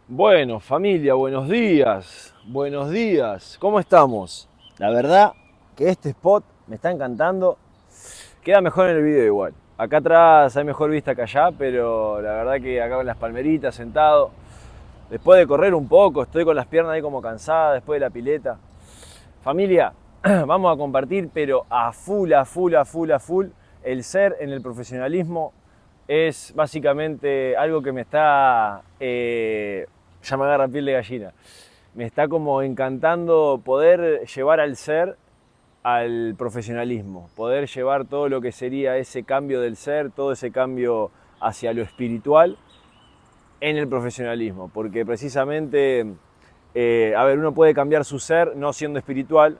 Bueno, familia, buenos días, ¿cómo estamos? La verdad que este spot me está encantando, queda mejor en el video igual. Acá atrás hay mejor vista que allá, pero la verdad que acá con las palmeritas sentado, después de correr un poco, estoy con las piernas ahí como cansadas después de la pileta. Familia, vamos a compartir, pero a full, a full, a full, a full. El ser en el profesionalismo es básicamente algo que me está, ya me agarra piel de gallina, me está como encantando poder llevar al ser al profesionalismo, poder llevar todo lo que sería ese cambio del ser, todo ese cambio hacia lo espiritual en el profesionalismo, porque precisamente, a ver, uno puede cambiar su ser no siendo espiritual,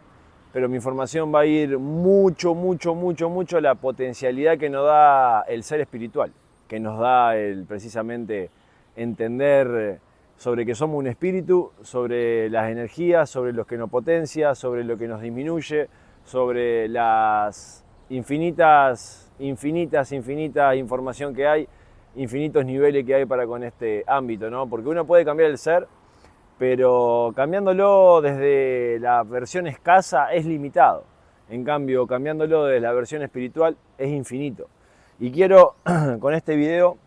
pero mi información va a ir mucho, mucho, mucho, mucho a la potencialidad que nos da el ser espiritual, que nos da el precisamente entender sobre que somos un espíritu, sobre las energías, sobre lo que nos potencia, sobre lo que nos disminuye, sobre las infinitas información que hay, infinitos niveles que hay para con este ámbito, ¿no? Porque uno puede cambiar el ser, pero cambiándolo desde la versión escasa es limitado. En cambio, cambiándolo desde la versión espiritual es infinito. Y quiero con este video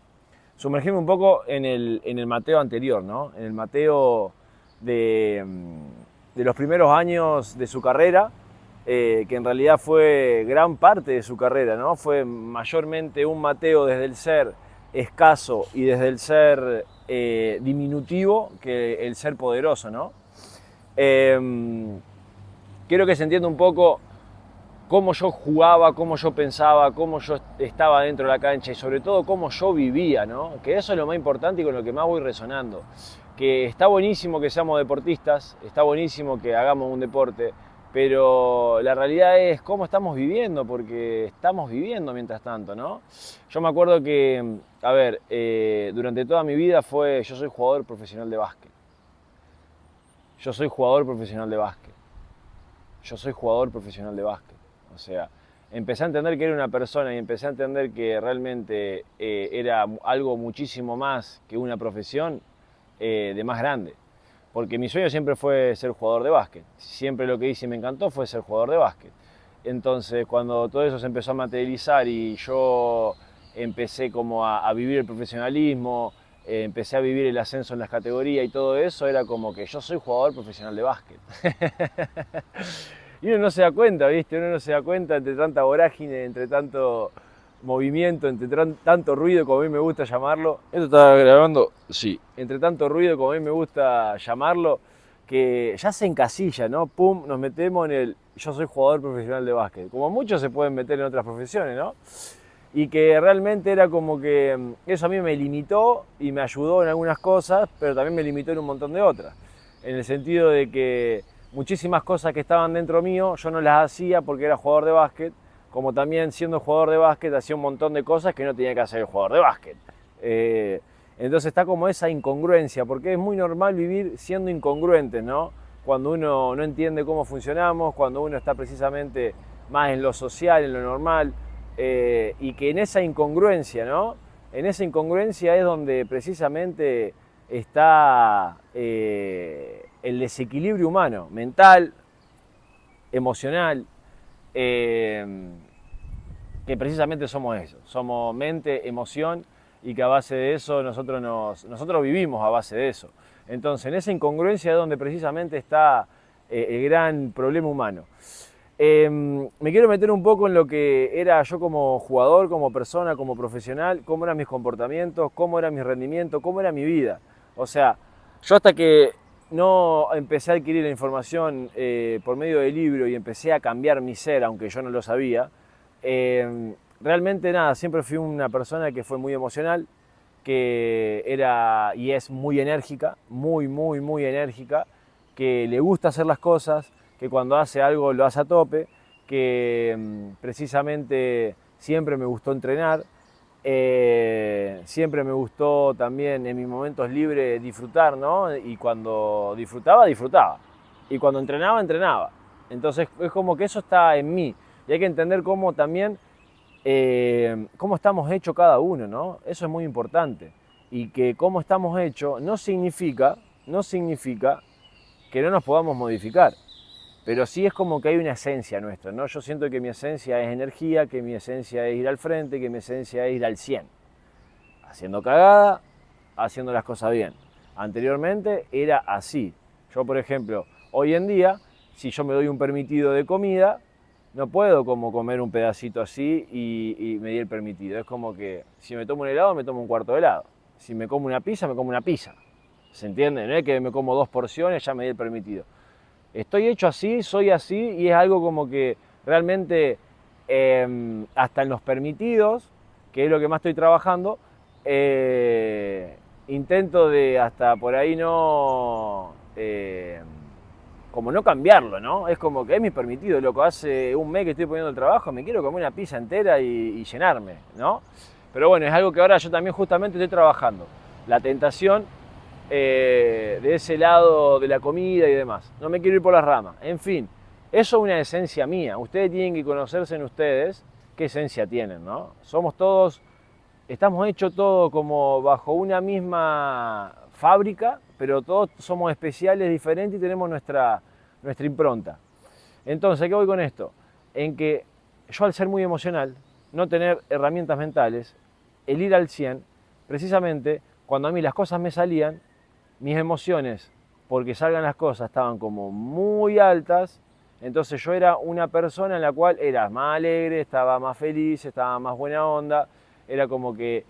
sumergirme un poco en el Mateo anterior, ¿no? En el Mateo de los primeros años de su carrera, que en realidad fue gran parte de su carrera, ¿no? Fue mayormente un Mateo desde el ser escaso y desde el ser diminutivo que el ser poderoso, ¿no? Quiero que se entienda un poco cómo yo jugaba, cómo yo pensaba, cómo yo estaba dentro de la cancha y sobre todo cómo yo vivía, ¿no? Que eso es lo más importante y con lo que más voy resonando. Que está buenísimo que seamos deportistas, está buenísimo que hagamos un deporte, pero la realidad es cómo estamos viviendo, porque estamos viviendo mientras tanto, ¿no? Yo me acuerdo que, a ver, durante toda mi vida yo soy jugador profesional de básquet. Yo soy jugador profesional de básquet. Yo soy jugador profesional de básquet. O sea, empecé a entender que era una persona y empecé a entender que realmente era algo muchísimo más que una profesión de más grande. Porque mi sueño siempre fue ser jugador de básquet. Siempre lo que hice y me encantó fue ser jugador de básquet. Entonces, cuando todo eso se empezó a materializar y yo empecé como a vivir el profesionalismo, empecé a vivir el ascenso en las categorías y todo eso, era como que yo soy jugador profesional de básquet. Y uno no se da cuenta, ¿viste? Uno no se da cuenta entre tanta vorágine, entre tanto movimiento, entre tanto ruido, como a mí me gusta llamarlo. ¿Esto está grabando? Sí. Entre tanto ruido, como a mí me gusta llamarlo, que ya se encasilla, ¿no? Pum, nos metemos en el yo soy jugador profesional de básquet. Como muchos se pueden meter en otras profesiones, ¿no? Y que realmente era como que eso a mí me limitó y me ayudó en algunas cosas, pero también me limitó en un montón de otras. En el sentido de que muchísimas cosas que estaban dentro mío yo no las hacía porque era jugador de básquet, como también siendo jugador de básquet hacía un montón de cosas que no tenía que hacer el jugador de básquet. Entonces está como esa incongruencia, porque es muy normal vivir siendo incongruentes, ¿no? Cuando uno no entiende cómo funcionamos, cuando uno está precisamente más en lo social, en lo normal, y que en esa incongruencia, ¿no? En esa incongruencia es donde precisamente está el desequilibrio humano, mental, emocional, eh, que precisamente somos eso, somos mente, emoción y que a base de eso nosotros vivimos a base de eso. Entonces en esa incongruencia es donde precisamente está el gran problema humano. Me quiero meter un poco en lo que era yo como jugador, como persona, como profesional, cómo eran mis comportamientos, cómo era mi rendimiento, cómo era mi vida. O sea, yo hasta que no empecé a adquirir la información por medio del libro y empecé a cambiar mi ser, aunque yo no lo sabía, realmente nada, siempre fui una persona que fue muy emocional, que era y es muy enérgica, muy, muy, muy enérgica, que le gusta hacer las cosas, que cuando hace algo lo hace a tope, que precisamente siempre me gustó entrenar, siempre me gustó también en mis momentos libres disfrutar, ¿no? Y cuando disfrutaba, disfrutaba. Y cuando entrenaba, entrenaba. Entonces es como que eso está en mí. Y hay que entender cómo también, cómo estamos hechos cada uno, ¿no? Eso es muy importante. y que cómo estamos hechos no significa que no nos podamos modificar. Pero sí es como que hay una esencia nuestra, ¿no? Yo siento que mi esencia es energía, que mi esencia es ir al frente, que mi esencia es ir al 100. Haciendo cagada, haciendo las cosas bien. Anteriormente era así. Yo, por ejemplo, hoy en día, si yo me doy un permitido de comida, no puedo como comer un pedacito así y me di el permitido. Es como que si me tomo un helado, me tomo un cuarto de helado. Si me como una pizza, me como una pizza. ¿Se entiende? No es que me como 2 porciones, ya me di el permitido. Estoy hecho así, soy así y es algo como que realmente hasta en los permitidos, que es lo que más estoy trabajando, intento de hasta por ahí no, como no cambiarlo, ¿no? Es como que es mi permitido, loco, hace un mes que estoy poniendo el trabajo, me quiero comer una pizza entera y llenarme, ¿no? Pero bueno, es algo que ahora yo también justamente estoy trabajando. La tentación de ese lado de la comida y demás. No me quiero ir por las ramas. En fin, eso es una esencia mía. Ustedes tienen que conocerse en ustedes qué esencia tienen, ¿no? Somos todos, estamos hechos todos como bajo una misma fábrica, pero todos somos especiales, diferentes y tenemos nuestra impronta. Entonces, ¿a qué voy con esto? En que yo al ser muy emocional, no tener herramientas mentales, el ir al 100, precisamente cuando a mí las cosas me salían, mis emociones, porque salgan las cosas, estaban como muy altas, entonces yo era una persona en la cual era más alegre, estaba más feliz, estaba más buena onda, era como que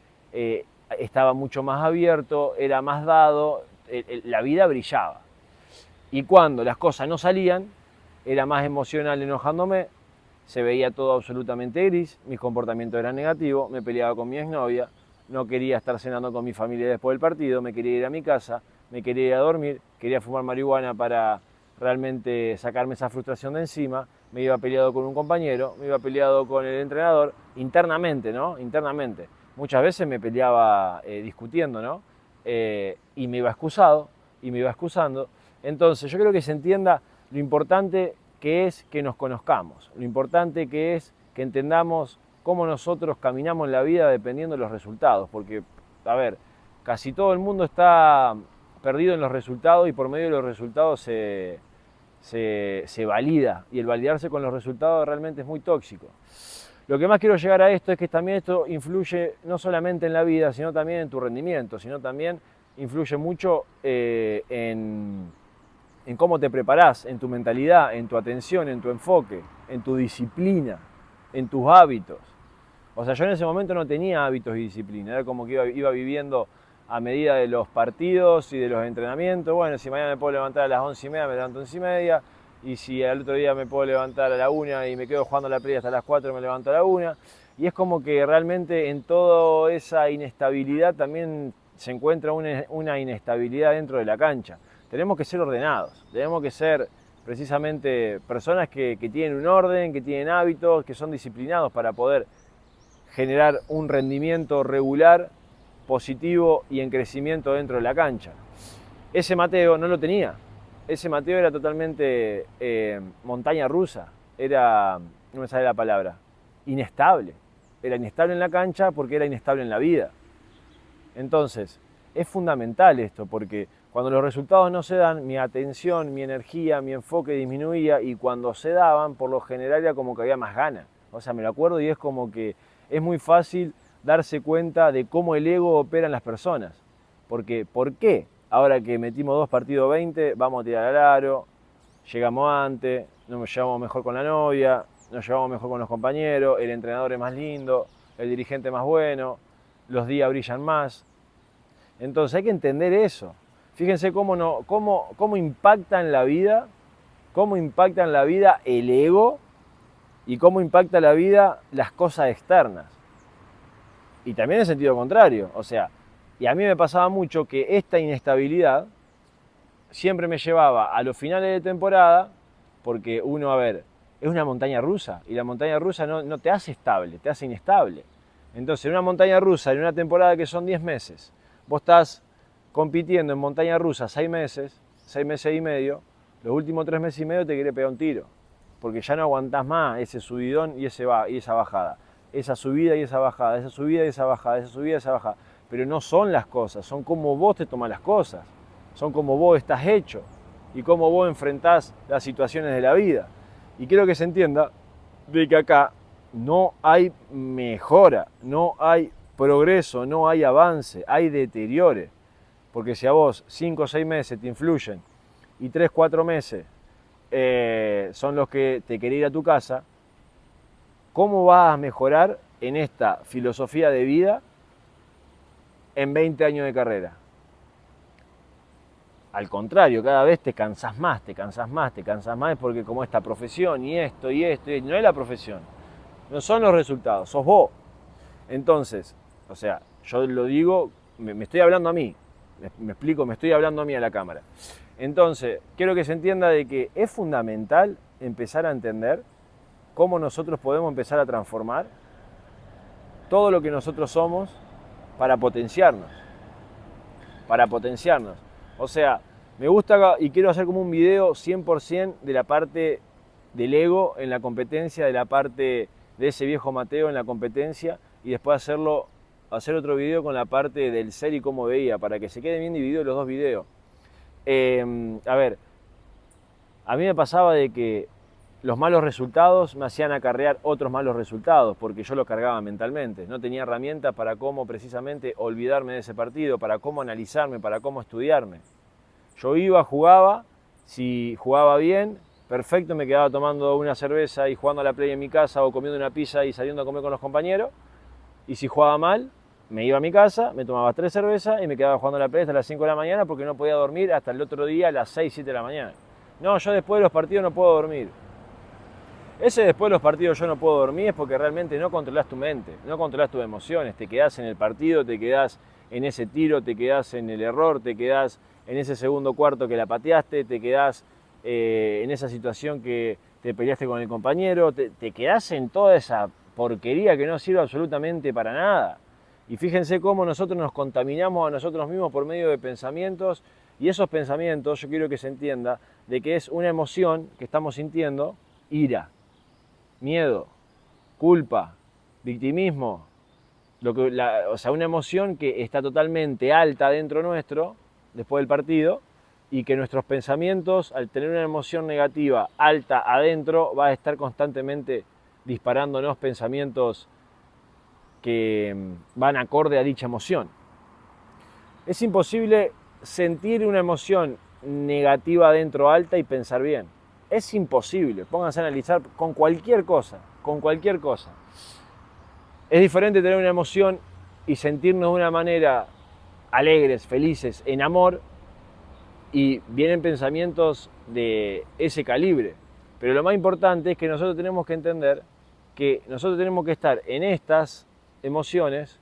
estaba mucho más abierto, era más dado, la vida brillaba. Y cuando las cosas no salían, era más emocional enojándome, se veía todo absolutamente gris, mis comportamientos eran negativos, me peleaba con mi exnovia, no quería estar cenando con mi familia después del partido, me quería ir a mi casa, me quería ir a dormir, quería fumar marihuana para realmente sacarme esa frustración de encima, me iba peleado con un compañero, me iba peleado con el entrenador, internamente, ¿no? Internamente. Muchas veces me peleaba discutiendo, ¿no? Y me iba excusado, y me iba excusando. Entonces yo creo que se entienda lo importante que es que nos conozcamos, lo importante que es que entendamos cómo nosotros caminamos en la vida dependiendo de los resultados, porque, a ver, casi todo el mundo está perdido en los resultados y por medio de los resultados se valida, y el validarse con los resultados realmente es muy tóxico. Lo que más quiero llegar a esto es que también esto influye no solamente en la vida, sino también en tu rendimiento, sino también influye mucho en cómo te preparás, en tu mentalidad, en tu atención, en tu enfoque, en tu disciplina, en tus hábitos. O sea, yo en ese momento no tenía hábitos y disciplina, era como que iba viviendo a medida de los partidos y de los entrenamientos. Bueno, si mañana me puedo levantar a las 11:30, me levanto a 11:30, y si al otro día me puedo levantar a la 1 y me quedo jugando a la play hasta las 4, me levanto a la 1. Y es como que realmente en toda esa inestabilidad también se encuentra una inestabilidad dentro de la cancha. Tenemos que ser ordenados, tenemos que ser precisamente personas que tienen un orden, que tienen hábitos, que son disciplinados para poder generar un rendimiento regular, positivo y en crecimiento dentro de la cancha. Ese Mateo no lo tenía, ese Mateo era totalmente montaña rusa, era, no me sale la palabra, inestable. Era inestable en la cancha porque era inestable en la vida. Entonces, es fundamental esto, porque cuando los resultados no se dan, mi atención, mi energía, mi enfoque disminuía, y cuando se daban, por lo general era como que había más ganas. O sea, me lo acuerdo y es como que es muy fácil darse cuenta de cómo el ego opera en las personas. Porque, ¿por qué? Ahora que metimos 2 partidos 20, vamos a tirar al aro, llegamos antes, nos llevamos mejor con la novia, nos llevamos mejor con los compañeros, el entrenador es más lindo, el dirigente más bueno, los días brillan más. Entonces hay que entender eso. Fíjense cómo impacta en la vida, el ego, y cómo impacta la vida las cosas externas. Y también en sentido contrario. O sea, y a mí me pasaba mucho que esta inestabilidad siempre me llevaba a los finales de temporada, porque uno, a ver, es una montaña rusa, y la montaña rusa no te hace estable, te hace inestable. Entonces, en una montaña rusa, en una temporada que son 10 meses, vos estás compitiendo en montaña rusa 6 meses y medio, los últimos 3 meses y medio te quiere pegar un tiro, porque ya no aguantás más ese subidón y esa bajada, esa subida y esa bajada, esa subida y esa bajada, esa subida y esa bajada. pero no son las cosas, son cómo vos te tomás las cosas, son cómo vos estás hecho y cómo vos enfrentás las situaciones de la vida. Y quiero que se entienda de que acá no hay mejora, no hay progreso, no hay avance, hay deteriore. Porque si a vos 5 o 6 meses te influyen y 3 o 4 meses son los que te querés ir a tu casa, ¿cómo vas a mejorar en esta filosofía de vida en 20 años de carrera? Al contrario, cada vez te cansás más, te cansás más, te cansás más, porque como esta profesión y esto y esto, y no es la profesión, no son los resultados, sos vos. Entonces, o sea, yo lo digo, me estoy hablando a mí, me explico, me estoy hablando a mí a la cámara. Entonces, quiero que se entienda de que es fundamental empezar a entender cómo nosotros podemos empezar a transformar todo lo que nosotros somos para potenciarnos. Para potenciarnos. O sea, me gusta y quiero hacer como un video 100% de la parte del ego en la competencia, de la parte de ese viejo Mateo en la competencia, y después hacer otro video con la parte del ser y cómo veía, para que se queden bien divididos los dos videos. A ver, a mí me pasaba de que los malos resultados me hacían acarrear otros malos resultados, porque yo lo cargaba mentalmente. No tenía herramientas para cómo precisamente olvidarme de ese partido, para cómo analizarme, para cómo estudiarme. Yo iba, jugaba, si jugaba bien, perfecto, me quedaba tomando una cerveza y jugando a la play en mi casa o comiendo una pizza y saliendo a comer con los compañeros. Y si jugaba mal, me iba a mi casa, me tomaba 3 cervezas y me quedaba jugando a la play hasta las 5 de la mañana porque no podía dormir hasta el otro día a las 6, 7 de la mañana. No, yo después de los partidos no puedo dormir. Ese después de los partidos yo no puedo dormir es porque realmente no controlás tu mente, no controlás tus emociones, te quedás en el partido, te quedás en ese tiro, te quedás en el error, te quedás en ese segundo cuarto que la pateaste, te quedás en esa situación que te peleaste con el compañero, te quedás en toda esa porquería que no sirve absolutamente para nada. Y fíjense cómo nosotros nos contaminamos a nosotros mismos por medio de pensamientos, y esos pensamientos yo quiero que se entienda de que es una emoción que estamos sintiendo, ira, miedo, culpa, victimismo, o sea, una emoción que está totalmente alta dentro nuestro después del partido, y que nuestros pensamientos, al tener una emoción negativa alta adentro, va a estar constantemente disparándonos pensamientos que van acorde a dicha emoción. Es imposible sentir una emoción negativa adentro alta y pensar bien. Es imposible. Pónganse a analizar con cualquier cosa, con cualquier cosa. Es diferente tener una emoción y sentirnos de una manera alegres, felices, en amor, y vienen pensamientos de ese calibre. Pero lo más importante es que nosotros tenemos que entender que nosotros tenemos que estar en estas emociones,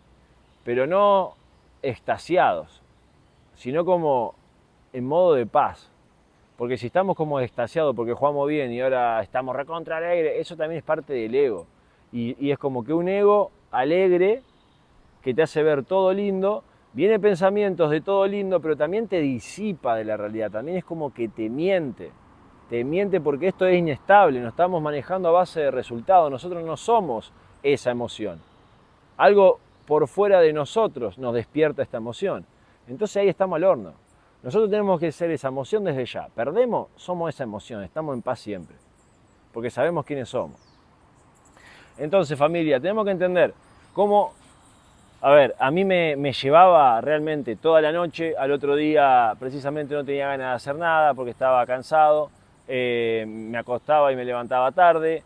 pero no extasiados, sino como en modo de paz. Porque si estamos como extasiados porque jugamos bien y ahora estamos recontra alegre, eso también es parte del ego. Y es como que un ego alegre que te hace ver todo lindo, viene pensamientos de todo lindo, pero también te disipa de la realidad, también es como que te miente porque esto es inestable, nos estamos manejando a base de resultados, nosotros no somos esa emoción. Algo por fuera de nosotros nos despierta esta emoción. Entonces ahí estamos al horno. Nosotros tenemos que ser esa emoción desde ya. Perdemos, somos esa emoción, estamos en paz siempre, porque sabemos quiénes somos. Entonces, familia, tenemos que entender cómo, a ver, a mí me llevaba realmente toda la noche, al otro día precisamente no tenía ganas de hacer nada porque estaba cansado, me acostaba y me levantaba tarde,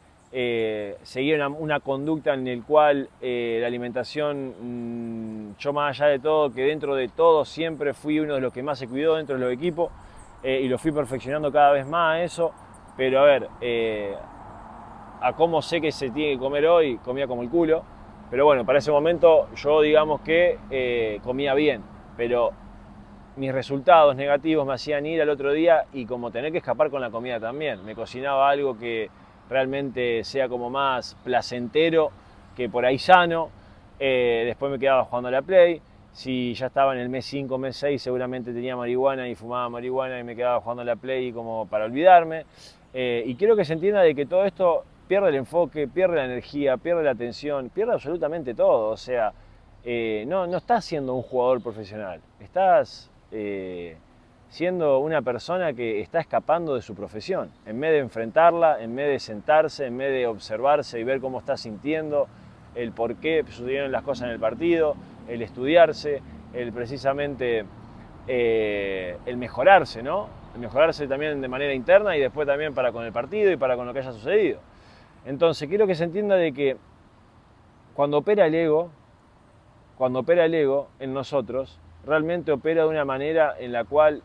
seguía una conducta en la cual la alimentación, yo más allá de todo, que dentro de todo siempre fui uno de los que más se cuidó dentro de los equipos, y lo fui perfeccionando cada vez más eso, pero a ver, a cómo sé que se tiene que comer hoy, comía como el culo, pero bueno, para ese momento yo digamos que comía bien, pero mis resultados negativos me hacían ir al otro día y como tener que escapar con la comida también. Me cocinaba algo que realmente sea como más placentero que por ahí sano, después me quedaba jugando a la Play. Si ya estaba en el mes 5, mes 6, seguramente tenía marihuana y fumaba marihuana y me quedaba jugando a la Play como para olvidarme. Y quiero que se entienda de que todo esto pierde el enfoque, pierde la energía, pierde la atención, pierde absolutamente todo. O sea, no estás siendo un jugador profesional, estás siendo una persona que está escapando de su profesión. En vez de enfrentarla, en vez de sentarse, en vez de observarse y ver cómo está sintiendo, el por qué sucedieron las cosas en el partido, el estudiarse, el precisamente el mejorarse, ¿no? El mejorarse también de manera interna y después también para con el partido y para con lo que haya sucedido. Entonces quiero que se entienda de que cuando opera el ego en nosotros, realmente opera de una manera en la cual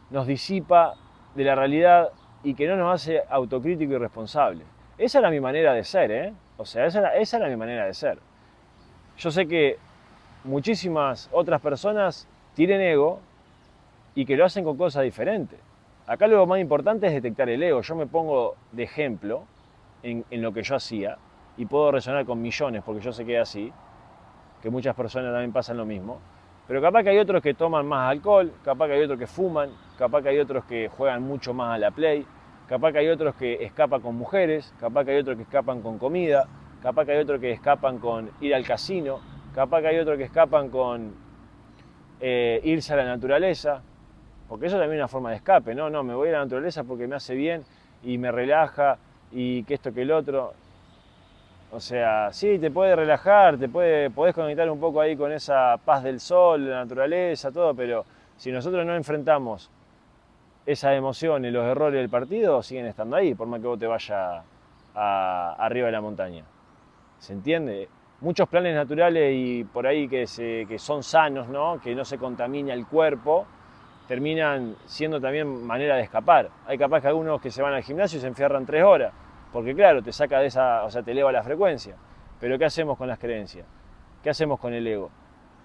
nos disipa de la realidad y que no nos hace autocrítico y responsable. Esa era mi manera de ser, ¿eh? O sea, esa era mi manera de ser. Yo sé que muchísimas otras personas tienen ego y que lo hacen con cosas diferentes. Acá lo más importante es detectar el ego. Yo me pongo de ejemplo en lo que yo hacía y puedo resonar con millones porque yo sé que es así, que muchas personas también pasan lo mismo. Pero capaz que hay otros que toman más alcohol, capaz que hay otros que fuman, capaz que hay otros que juegan mucho más a la play, capaz que hay otros que escapan con mujeres, capaz que hay otros que escapan con comida, capaz que hay otros que escapan con ir al casino, capaz que hay otros que escapan con irse a la naturaleza, porque eso también es una forma de escape, no, me voy a la naturaleza porque me hace bien y me relaja y que esto que el otro. O sea, sí, te puede relajar, podés conectar un poco ahí con esa paz del sol, la naturaleza, todo, pero si nosotros no enfrentamos esas emociones, los errores del partido, siguen estando ahí, por más que vos te vayas arriba de la montaña. ¿Se entiende? Muchos planes naturales y por ahí que son sanos, ¿no? Que no se contamina el cuerpo, terminan siendo también manera de escapar. Hay capaz que algunos que se van al gimnasio y se enfierran 3 horas, porque claro, te saca de esa, o sea, te eleva la frecuencia. Pero ¿qué hacemos con las creencias? ¿Qué hacemos con el ego?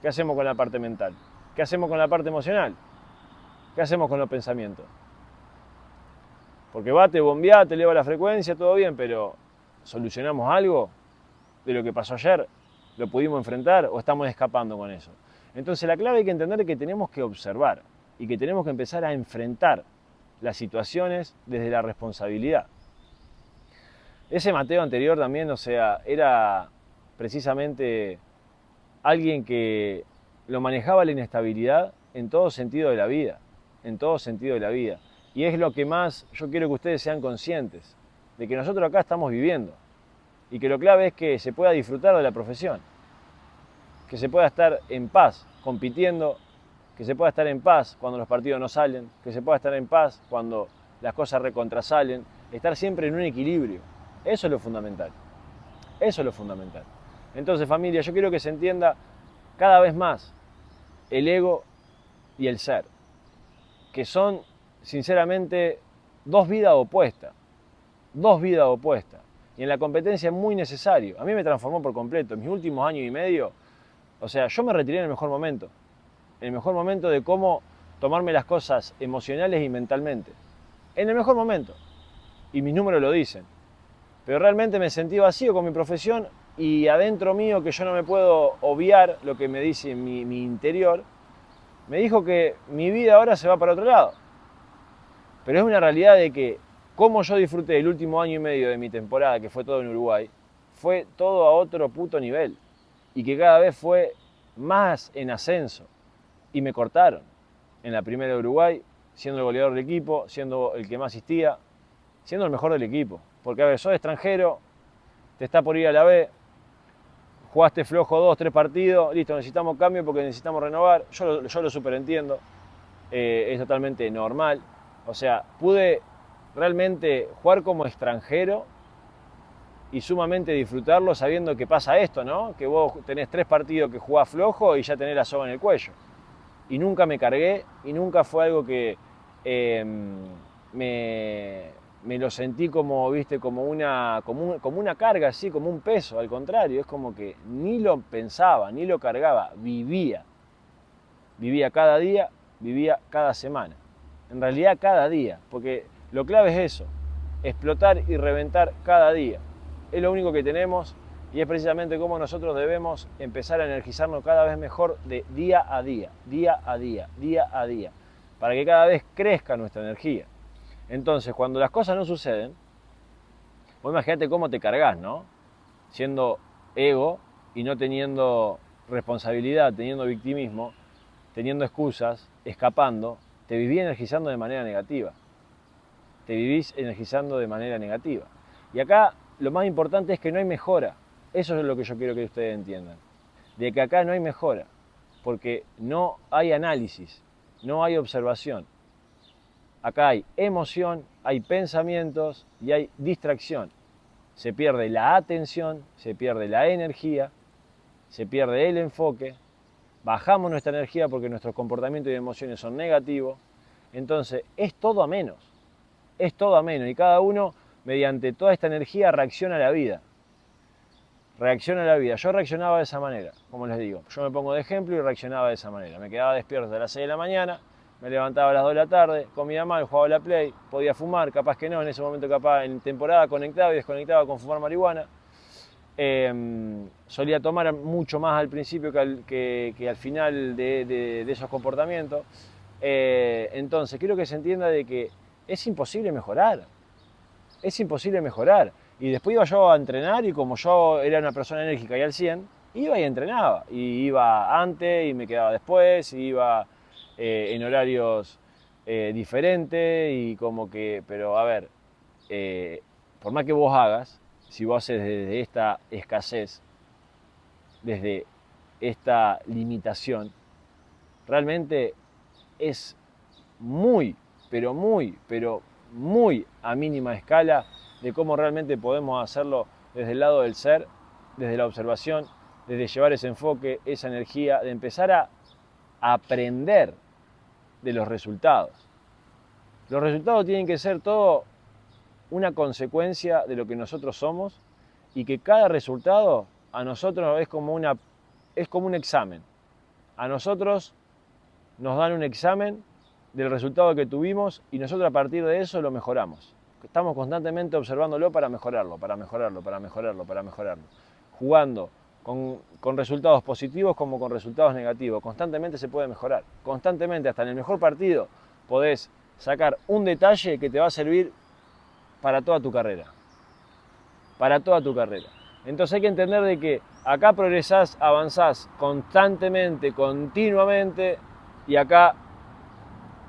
¿Qué hacemos con la parte mental? ¿Qué hacemos con la parte emocional? ¿Qué hacemos con los pensamientos? Porque va, te bombea, te eleva la frecuencia, todo bien, pero ¿solucionamos algo de lo que pasó ayer? ¿Lo pudimos enfrentar o estamos escapando con eso? Entonces la clave hay que entender que tenemos que observar y que tenemos que empezar a enfrentar las situaciones desde la responsabilidad. Ese Mateo anterior también, o sea, era precisamente alguien que lo manejaba la inestabilidad en todo sentido de la vida, en todo sentido de la vida. Y es lo que más yo quiero que ustedes sean conscientes, de que nosotros acá estamos viviendo y que lo clave es que se pueda disfrutar de la profesión, que se pueda estar en paz compitiendo, que se pueda estar en paz cuando los partidos no salen, que se pueda estar en paz cuando las cosas recontrasalen, estar siempre en un equilibrio. Eso es lo fundamental. Eso es lo fundamental. Entonces, familia, yo quiero que se entienda cada vez más el ego y el ser, que son, sinceramente, dos vidas opuestas. Dos vidas opuestas. Y en la competencia es muy necesario. A mí me transformó por completo. En mis últimos años y medio, o sea, yo me retiré en el mejor momento. En el mejor momento de cómo tomarme las cosas emocionales y mentalmente. En el mejor momento. Y mis números lo dicen. Pero realmente me sentí vacío con mi profesión y adentro mío, que yo no me puedo obviar lo que me dice mi interior, me dijo que mi vida ahora se va para otro lado. Pero es una realidad de que como yo disfruté el último año y medio de mi temporada, que fue todo en Uruguay, fue todo a otro puto nivel. Y que cada vez fue más en ascenso. Y me cortaron en la primera de Uruguay, siendo el goleador del equipo, siendo el que más asistía, siendo el mejor del equipo. Porque a ver, sos extranjero, te está por ir a la B, jugaste flojo 2, 3 partidos, listo, necesitamos cambio porque necesitamos renovar, yo lo superentiendo, es totalmente normal. O sea, pude realmente jugar como extranjero y sumamente disfrutarlo sabiendo que pasa esto, ¿no? Que vos tenés 3 partidos que jugás flojo y ya tenés la soga en el cuello. Y nunca me cargué y nunca fue algo que me lo sentí como, viste, como una carga, así, como un peso. Al contrario, es como que ni lo pensaba, ni lo cargaba, vivía. Vivía cada día, vivía cada semana. En realidad cada día, porque lo clave es eso, explotar y reventar cada día. Es lo único que tenemos y es precisamente cómo nosotros debemos empezar a energizarnos cada vez mejor de día a día, día a día, día a día, para que cada vez crezca nuestra energía. Entonces, cuando las cosas no suceden, vos imagínate cómo te cargas, ¿no? Siendo ego y no teniendo responsabilidad, teniendo victimismo, teniendo excusas, escapando, te vivís energizando de manera negativa. Te vivís energizando de manera negativa. Y acá lo más importante es que no hay mejora. Eso es lo que yo quiero que ustedes entiendan. De que acá no hay mejora, porque no hay análisis, no hay observación. Acá hay emoción, hay pensamientos y hay distracción. Se pierde la atención, se pierde la energía, se pierde el enfoque, bajamos nuestra energía porque nuestros comportamientos y emociones son negativos. Entonces es todo a menos, y cada uno mediante toda esta energía reacciona a la vida. Yo reaccionaba de esa manera, como les digo. Yo me pongo de ejemplo y reaccionaba de esa manera. Me quedaba despierto a las 6 de la mañana, me levantaba a las 2 de la tarde, comía mal, jugaba a la Play, podía fumar, capaz que no, en ese momento capaz en temporada conectaba y desconectaba con fumar marihuana. Solía tomar mucho más al principio que al final de esos comportamientos. Entonces quiero que se entienda de que es imposible mejorar. Y después iba yo a entrenar y como yo era una persona enérgica y al 100, iba y entrenaba. Y iba antes y me quedaba después, y iba en horarios diferentes y como que, pero a ver, por más que vos hagas, si vos haces desde esta escasez, desde esta limitación, realmente es muy, pero muy a mínima escala de cómo realmente podemos hacerlo desde el lado del ser, desde la observación, desde llevar ese enfoque, esa energía, de empezar a aprender de los resultados. Los resultados tienen que ser todo una consecuencia de lo que nosotros somos y que cada resultado a nosotros es como un examen. A nosotros nos dan un examen del resultado que tuvimos y nosotros a partir de eso lo mejoramos. Estamos constantemente observándolo para mejorarlo. Jugando con resultados positivos como con resultados negativos. Constantemente se puede mejorar. Constantemente, hasta en el mejor partido, podés sacar un detalle que te va a servir para toda tu carrera. Entonces hay que entender de que acá progresás, avanzás constantemente, continuamente, y acá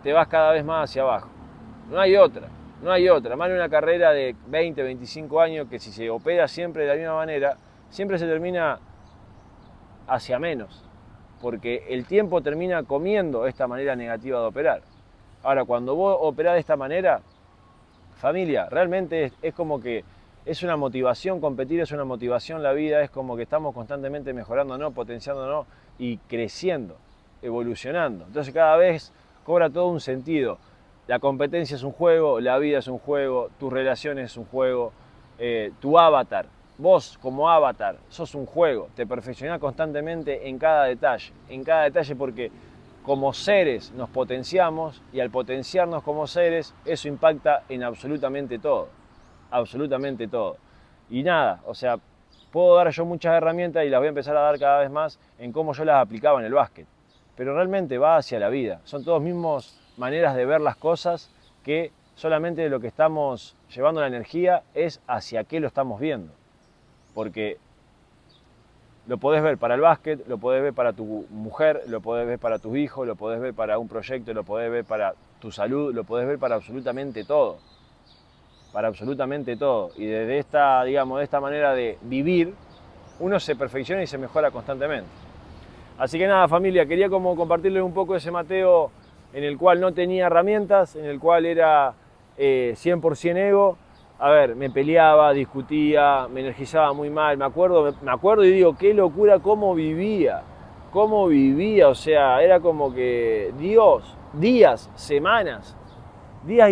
te vas cada vez más hacia abajo. No hay otra. Más en una carrera de 20, 25 años que si se opera siempre de la misma manera, siempre se termina hacia menos, porque el tiempo termina comiendo esta manera negativa de operar. Ahora, cuando vos operás de esta manera, familia, realmente es como que es una motivación, competir es una motivación, la vida es como que estamos constantemente mejorándonos, potenciándonos y creciendo, evolucionando. Entonces cada vez cobra todo un sentido. La competencia es un juego, la vida es un juego, tus relaciones es un juego, tu avatar, vos como avatar, sos un juego, te perfeccionás constantemente en cada detalle porque como seres nos potenciamos y al potenciarnos como seres eso impacta en absolutamente todo. Y nada, o sea, puedo dar yo muchas herramientas y las voy a empezar a dar cada vez más en cómo yo las aplicaba en el básquet, pero realmente va hacia la vida, son todos mismos maneras de ver las cosas que solamente lo que estamos llevando la energía es hacia qué lo estamos viendo, porque lo podés ver para el básquet, lo podés ver para tu mujer, lo podés ver para tus hijos, lo podés ver para un proyecto, lo podés ver para tu salud, lo podés ver para absolutamente todo. Y desde esta, digamos, de esta manera de vivir, uno se perfecciona y se mejora constantemente. Así que nada, familia, quería como compartirles un poco ese Mateo en el cual no tenía herramientas, en el cual era 100% ego. A ver, me peleaba, discutía, me energizaba muy mal, me acuerdo y digo, qué locura cómo vivía, o sea, era como que Dios, días y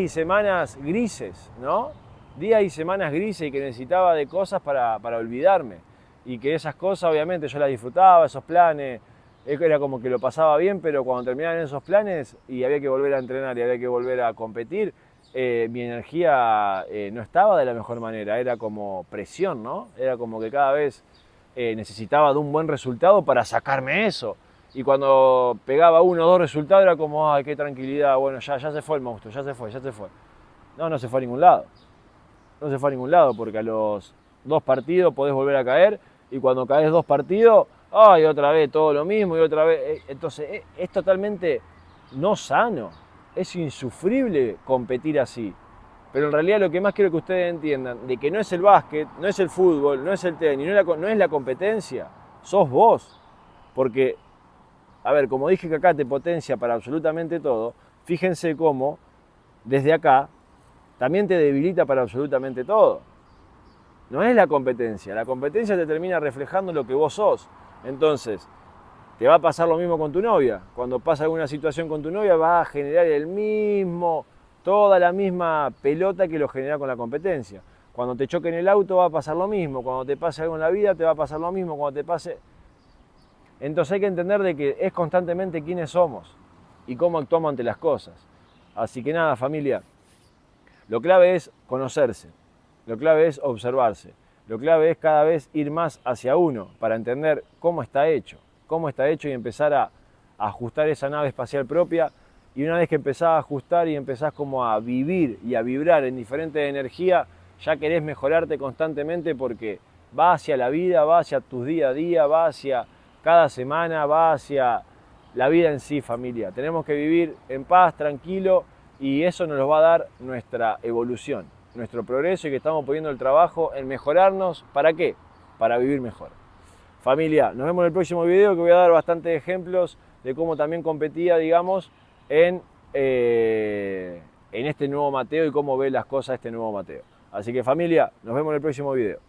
semanas grises, ¿no? Días y semanas grises y que necesitaba de cosas para olvidarme. Y que esas cosas obviamente yo las disfrutaba, esos planes, era como que lo pasaba bien, pero cuando terminaban esos planes y había que volver a entrenar y había que volver a competir, mi energía no estaba de la mejor manera, era como presión, ¿no? Era como que cada vez necesitaba de un buen resultado para sacarme eso. Y cuando pegaba uno o dos resultados era como, ay, qué tranquilidad, bueno, ya se fue el monstruo, ya se fue. No se fue a ningún lado, porque a los 2 partidos podés volver a caer y cuando caes 2 partidos, ay, otra vez todo lo mismo y otra vez. Entonces es totalmente no sano, es insufrible competir así. Pero en realidad lo que más quiero que ustedes entiendan, de que no es el básquet, no es el fútbol, no es el tenis, no es la competencia, sos vos. Porque, a ver, como dije que acá te potencia para absolutamente todo, fíjense cómo desde acá también te debilita para absolutamente todo. No es la competencia te termina reflejando lo que vos sos. Entonces, te va a pasar lo mismo con tu novia. Cuando pasa alguna situación con tu novia, va a generar toda la misma pelota que lo genera con la competencia. Cuando te choque en el auto va a pasar lo mismo. Cuando te pase algo en la vida te va a pasar lo mismo. Cuando te pase... Entonces hay que entender de que es constantemente quiénes somos y cómo actuamos ante las cosas. Así que nada, familia, lo clave es conocerse, lo clave es observarse, lo clave es cada vez ir más hacia uno para entender cómo está hecho y empezar a ajustar esa nave espacial propia. Y una vez que empezás a ajustar y empezás como a vivir y a vibrar en diferentes energías, ya querés mejorarte constantemente porque va hacia la vida, va hacia tus día a día, va hacia cada semana, va hacia la vida en sí, familia. Tenemos que vivir en paz, tranquilo, y eso nos lo va a dar nuestra evolución, nuestro progreso, y que estamos poniendo el trabajo en mejorarnos. ¿Para qué? Para vivir mejor. Familia, nos vemos en el próximo video, que voy a dar bastantes ejemplos de cómo también competía, digamos, en este nuevo Mateo y cómo ve las cosas este nuevo Mateo. Así que familia, nos vemos en el próximo video.